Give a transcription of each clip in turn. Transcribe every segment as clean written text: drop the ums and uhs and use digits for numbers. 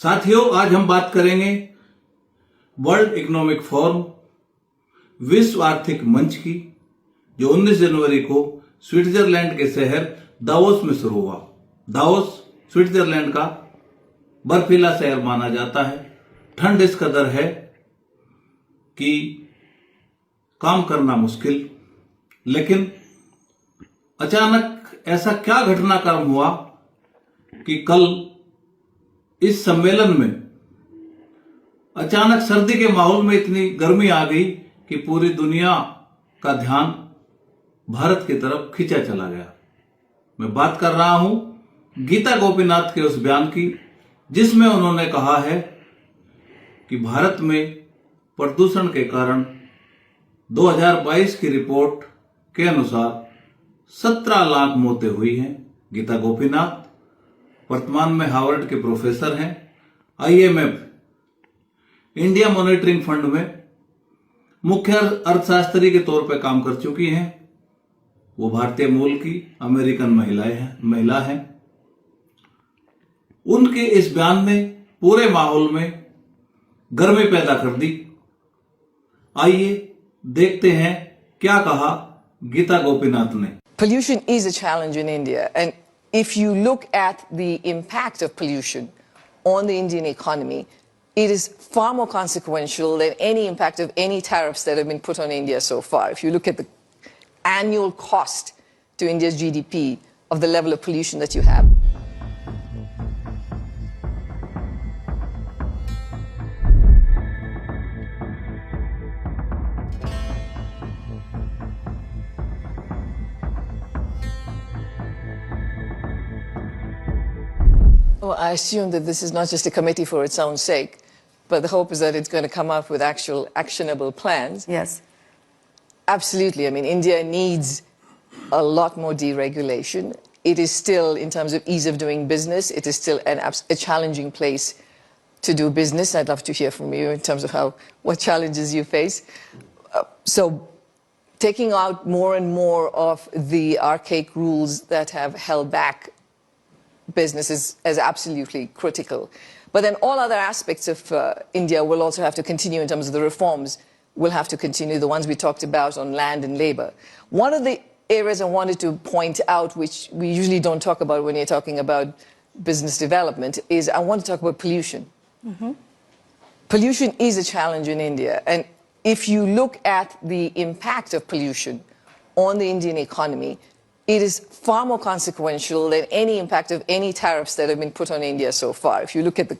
साथियों, आज हम बात करेंगे वर्ल्ड इकोनॉमिक फोरम विश्व आर्थिक मंच की, जो 19 जनवरी को स्विट्जरलैंड के शहर दावोस में शुरू हुआ। दावोस स्विट्जरलैंड का बर्फीला शहर माना जाता है। ठंड इस कदर है कि काम करना मुश्किल, लेकिन अचानक ऐसा क्या घटनाक्रम हुआ कि कल इस सम्मेलन में अचानक सर्दी के माहौल में इतनी गर्मी आ गई कि पूरी दुनिया का ध्यान भारत की तरफ खींचा चला गया। मैं बात कर रहा हूं गीता गोपीनाथ के उस बयान की, जिसमें उन्होंने कहा है कि भारत में प्रदूषण के कारण 2022 की रिपोर्ट के अनुसार 17 लाख मौतें हुई हैं। गीता गोपीनाथ वर्तमान में हार्वर्ड के प्रोफेसर हैं। IMF इंडिया मॉनिटरिंग फंड में मुख्य अर्थशास्त्री के तौर पर काम कर चुकी हैं। वो भारतीय मूल की अमेरिकन महिला हैं। उनके इस बयान ने पूरे माहौल में गर्मी पैदा कर दी। आइए देखते हैं क्या कहा गीता गोपीनाथ ने। Pollution is a challenge in India, and if you look at the impact of pollution on the Indian economy, it is far more consequential than any impact of any tariffs that have been put on India so far. If you look at the annual cost to India's GDP of the level of pollution that you have. Well, I assume that this is not just a committee for its own sake, but the hope is that it's going to come up with actual actionable plans. Yes. Absolutely. I mean, India needs a lot more deregulation. It is still, in terms of ease of doing business, it is still a challenging place to do business. I'd love to hear from you in terms of what challenges you face. So taking out more and more of the archaic rules that have held back business is absolutely critical. But then all other aspects of India will also have to continue in terms of the reforms will have to continue, the ones we talked about on land and labor. One of the areas I wanted to point out, which we usually don't talk about when you're talking about business development, is I want to talk about pollution. Mm-hmm. Pollution is a challenge in India. And if you look at the impact of pollution on the Indian economy, it is far more consequential than any impact of any tariffs that have been put on India so far. If you look at the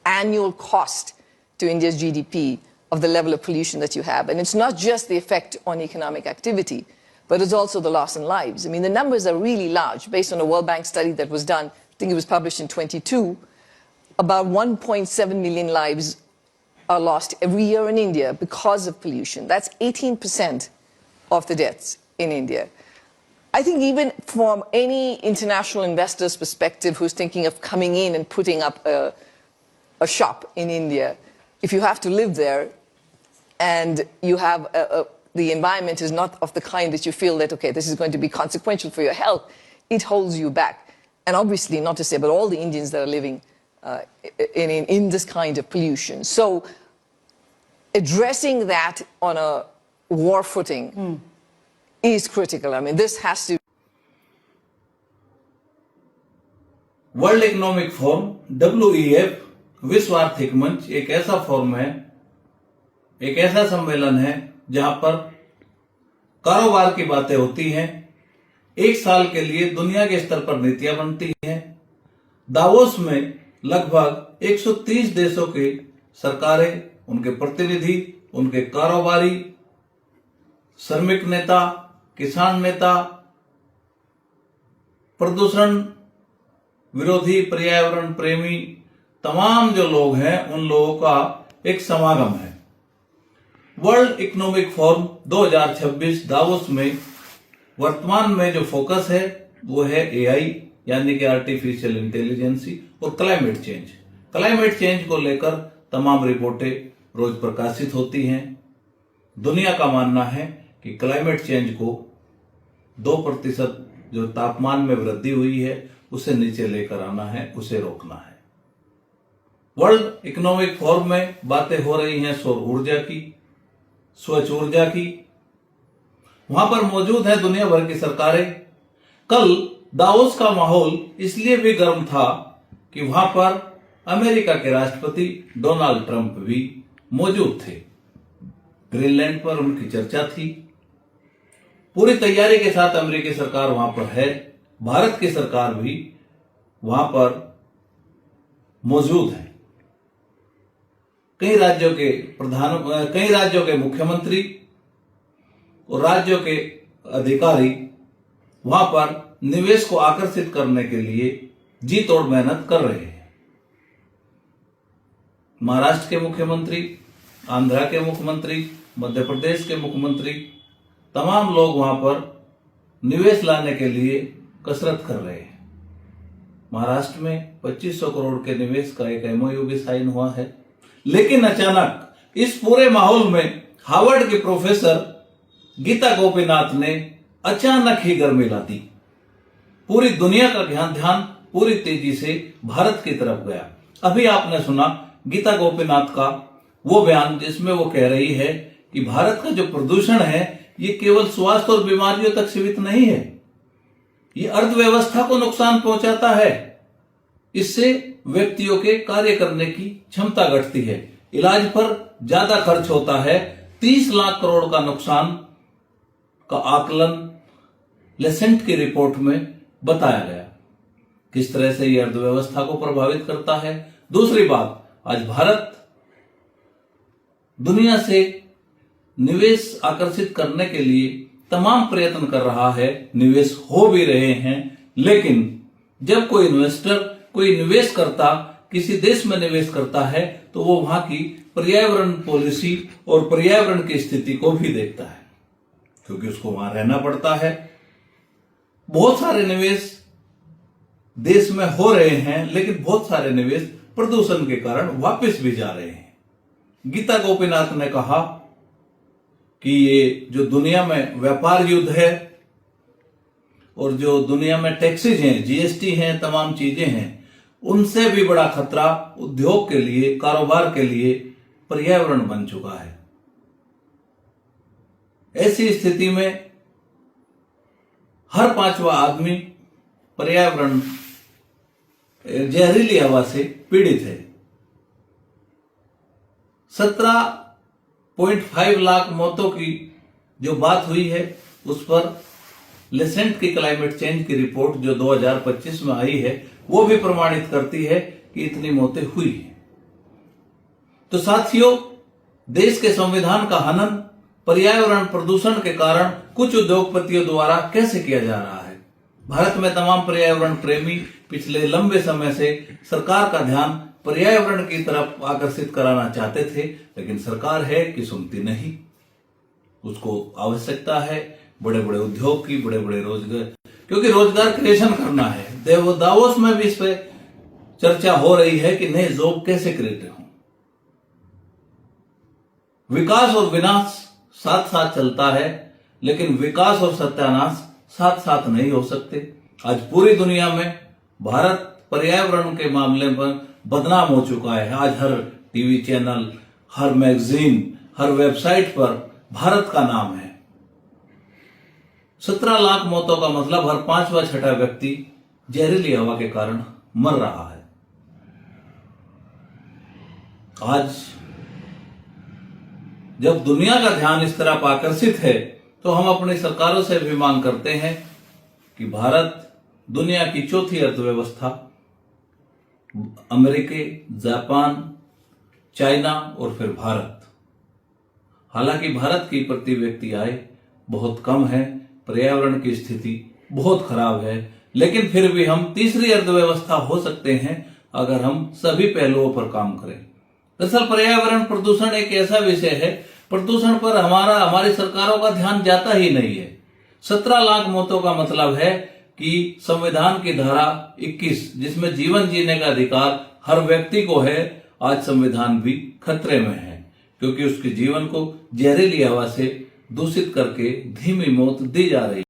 annual cost to India's GDP of the level of pollution that you have, and it's not just the effect on economic activity, but it's also the loss in lives. I mean, the numbers are really large. Based on a World Bank study that was done, I think it was published in 22, about 1.7 million lives are lost every year in India because of pollution. That's 18% of the deaths in India. I think even from any international investor's perspective who's thinking of coming in and putting up a shop in India, if you have to live there and you have the environment is not of the kind that you feel that, okay, this is going to be consequential for your health, it holds you back. And obviously, not to say, but all the Indians that are living in this kind of pollution. So addressing that on a war footing is critical. I mean, this has to. World economic forum WEF विश्व आर्थिक मंच एक ऐसा forum है, एक ऐसा सम्मेलन है जहां पर कारोबार की बातें होती हैं। एक साल के लिए दुनिया के स्तर पर नीतियां बनती हैं। दावोस में लगभग 130 देशों की सरकारें, उनके प्रतिनिधि, उनके कारोबारी, श्रमिक नेता, किसान नेता, प्रदूषण विरोधी, पर्यावरण प्रेमी, तमाम जो लोग हैं उन लोगों का एक समागम है। वर्ल्ड इकोनॉमिक फोरम 2026 दावोस में वर्तमान में जो फोकस है वो है AI, यानी कि आर्टिफिशियल इंटेलिजेंसी, और क्लाइमेट चेंज। क्लाइमेट चेंज को लेकर तमाम रिपोर्टें रोज प्रकाशित होती हैं। दुनिया का मानना है कि क्लाइमेट चेंज को 2% जो तापमान में वृद्धि हुई है उसे नीचे लेकर आना है, उसे रोकना है। वर्ल्ड इकोनॉमिक फोरम में बातें हो रही हैं सौर ऊर्जा की, स्वच्छ ऊर्जा की। वहां पर मौजूद है दुनिया भर की सरकारें। कल दावोस का माहौल इसलिए भी गर्म था कि वहां पर अमेरिका के राष्ट्रपति डोनाल्ड ट्रंप भी मौजूद थे। ग्रीनलैंड पर उनकी चर्चा थी। पूरी तैयारी के साथ अमेरिकी सरकार वहां पर है। भारत की सरकार भी वहां पर मौजूद है। कई राज्यों के मुख्यमंत्री और राज्यों के अधिकारी वहां पर निवेश को आकर्षित करने के लिए जी तोड़ मेहनत कर रहे हैं। महाराष्ट्र के मुख्यमंत्री, आंध्रा के मुख्यमंत्री, मध्य प्रदेश के मुख्यमंत्री, तमाम लोग वहां पर निवेश लाने के लिए कसरत कर रहे हैं। महाराष्ट्र में 2500 करोड़ के निवेश का एक एमओयू भी साइन हुआ है। लेकिन अचानक इस पूरे माहौल में हार्वर्ड के प्रोफेसर गीता गोपीनाथ ने अचानक ही गर्मी ला दी। पूरी दुनिया का ध्यान पूरी तेजी से भारत की तरफ गया। अभी आपने सुना गीता गोपीनाथ का वो बयान जिसमें वो कह रही है कि भारत का जो प्रदूषण है ये केवल स्वास्थ्य और बीमारियों तक सीमित नहीं है, ये अर्थव्यवस्था को नुकसान पहुंचाता है। इससे व्यक्तियों के कार्य करने की क्षमता घटती है, इलाज पर ज्यादा खर्च होता है। 30 लाख करोड़ का नुकसान का आकलन लेसेंट की रिपोर्ट में बताया गया। किस तरह से यह अर्थव्यवस्था को प्रभावित करता है। दूसरी बात, आज भारत दुनिया से निवेश आकर्षित करने के लिए तमाम प्रयत्न कर रहा है, निवेश हो भी रहे हैं। लेकिन जब कोई इन्वेस्टर कोई निवेश करता, किसी देश में निवेश करता है तो वो वहां की पर्यावरण पॉलिसी और पर्यावरण की स्थिति को भी देखता है, क्योंकि उसको वहां रहना पड़ता है। बहुत सारे निवेश देश में हो रहे हैं, लेकिन बहुत सारे निवेश प्रदूषण के कारण वापस भी जा रहे हैं। गीता गोपीनाथ ने कहा कि ये जो दुनिया में व्यापार युद्ध है और जो दुनिया में टैक्सेज हैं, जीएसटी हैं, तमाम चीजें हैं, उनसे भी बड़ा खतरा उद्योग के लिए, कारोबार के लिए पर्यावरण बन चुका है। ऐसी स्थिति में हर 5वां आदमी पर्यावरण जहरीली हवा से पीड़ित है। 17.5 लाख मौतों की जो बात हुई है उस पर लेसेंट की क्लाइमेट चेंज की रिपोर्ट जो 2025 में आई है वो भी प्रमाणित करती है कि इतनी मौतें हुई हैं। तो साथियों, देश के संविधान का हनन पर्यावरण प्रदूषण के कारण कुछ उद्योगपतियों द्वारा कैसे किया जा रहा है। भारत में तमाम पर्यावरण प्रेमी पिछले लंबे समय से सरकार का ध्यान पर्यावरण की तरफ आकर्षित कराना चाहते थे, लेकिन सरकार है कि सुनती नहीं। उसको आवश्यकता है बड़े बड़े उद्योग की, बड़े बड़े रोजगार, क्योंकि रोजगार क्रिएशन करना है। दावोस में भी इस पे चर्चा हो रही है कि नए जॉब कैसे क्रिएट हों। विकास और विनाश साथ साथ चलता है, लेकिन विकास और सत्यानाश साथ साथ नहीं हो सकते। आज पूरी दुनिया में भारत पर्यावरण के मामले में बदनाम हो चुका है। आज हर टीवी चैनल, हर मैगजीन, हर वेबसाइट पर भारत का नाम है। 17 लाख मौतों का मतलब हर 5वां 6वां व्यक्ति जहरीली हवा के कारण मर रहा है। आज जब दुनिया का ध्यान इस तरफ आकर्षित है तो हम अपनी सरकारों से भी मांग करते हैं कि भारत दुनिया की चौथी अर्थव्यवस्था, अमेरिका, जापान, चाइना और फिर भारत। हालांकि भारत की प्रति व्यक्ति आय बहुत कम है, पर्यावरण की स्थिति बहुत खराब है, लेकिन फिर भी हम तीसरी अर्थव्यवस्था हो सकते हैं अगर हम सभी पहलुओं पर काम करें। दरअसल पर्यावरण प्रदूषण एक ऐसा विषय है, प्रदूषण पर हमारी सरकारों का ध्यान जाता ही नहीं है। 17 लाख मौतों का मतलब है कि संविधान की धारा 21 जिसमें जीवन जीने का अधिकार हर व्यक्ति को है, आज संविधान भी खतरे में है, क्योंकि उसके जीवन को जहरीली हवा से दूषित करके धीमी मौत दी जा रही है।